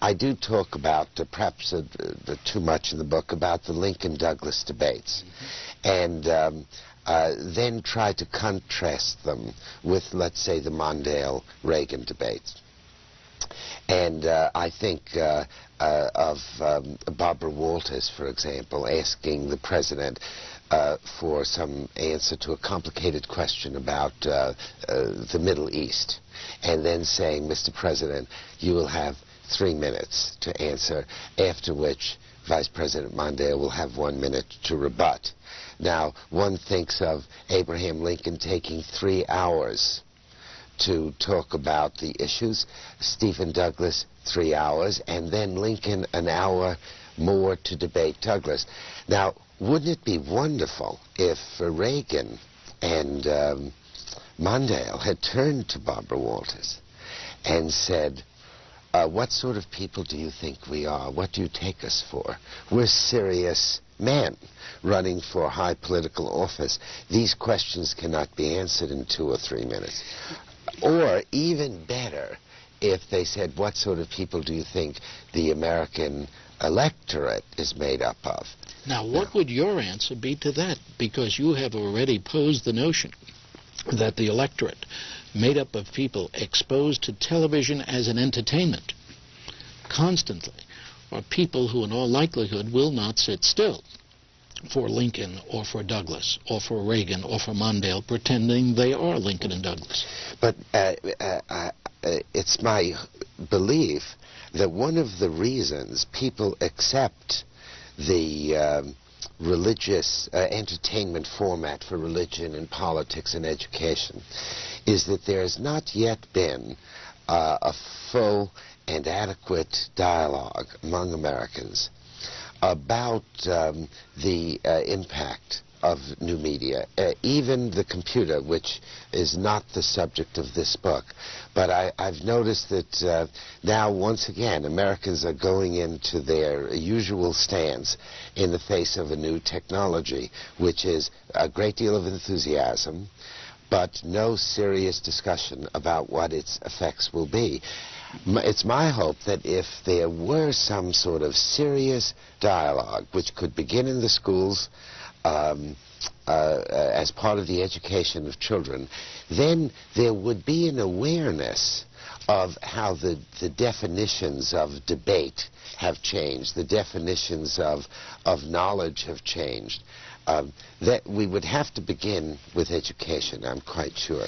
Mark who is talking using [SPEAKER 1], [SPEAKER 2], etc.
[SPEAKER 1] I do talk about, perhaps too much in the book, about the Lincoln-Douglas debates, and then try to contrast them with, let's say, the Mondale-Reagan debates. And I think of Barbara Walters, for example, asking the president for some answer to a complicated question about the Middle East, and then saying, Mr. President, you will have 3 minutes to answer, after which Vice President Mondale will have 1 minute to rebut. Now, one thinks of Abraham Lincoln taking 3 hours to talk about the issues, Stephen Douglas 3 hours, and then Lincoln an hour more to debate Douglas. Now, wouldn't it be wonderful if Reagan and Mondale had turned to Barbara Walters and said, what sort of people do you think we are? What do you take us for? We're serious men running for high political office. These questions cannot be answered in 2 or 3 minutes. Or, even better, if they said, what sort of people do you think the American electorate is made up of?
[SPEAKER 2] Now, what would your answer be to that? Because you have already posed the notion that the electorate, made up of people exposed to television as an entertainment constantly, are people who in all likelihood will not sit still for Lincoln or for Douglas or for Reagan or for Mondale, pretending they are Lincoln and Douglas.
[SPEAKER 1] But it's my belief that one of the reasons people accept the religious entertainment format for religion and politics and education is that there has not yet been a full and adequate dialogue among Americans about the impact of new media, even the computer, which is not the subject of this book. But I've noticed that now, once again, Americans are going into their usual stance in the face of a new technology, which is a great deal of enthusiasm, but no serious discussion about what its effects will be. It's my hope that if there were some sort of serious dialogue, which could begin in the schools as part of the education of children, then there would be an awareness of how the definitions of debate have changed, the definitions of knowledge have changed. That we would have to begin with education, I'm quite sure.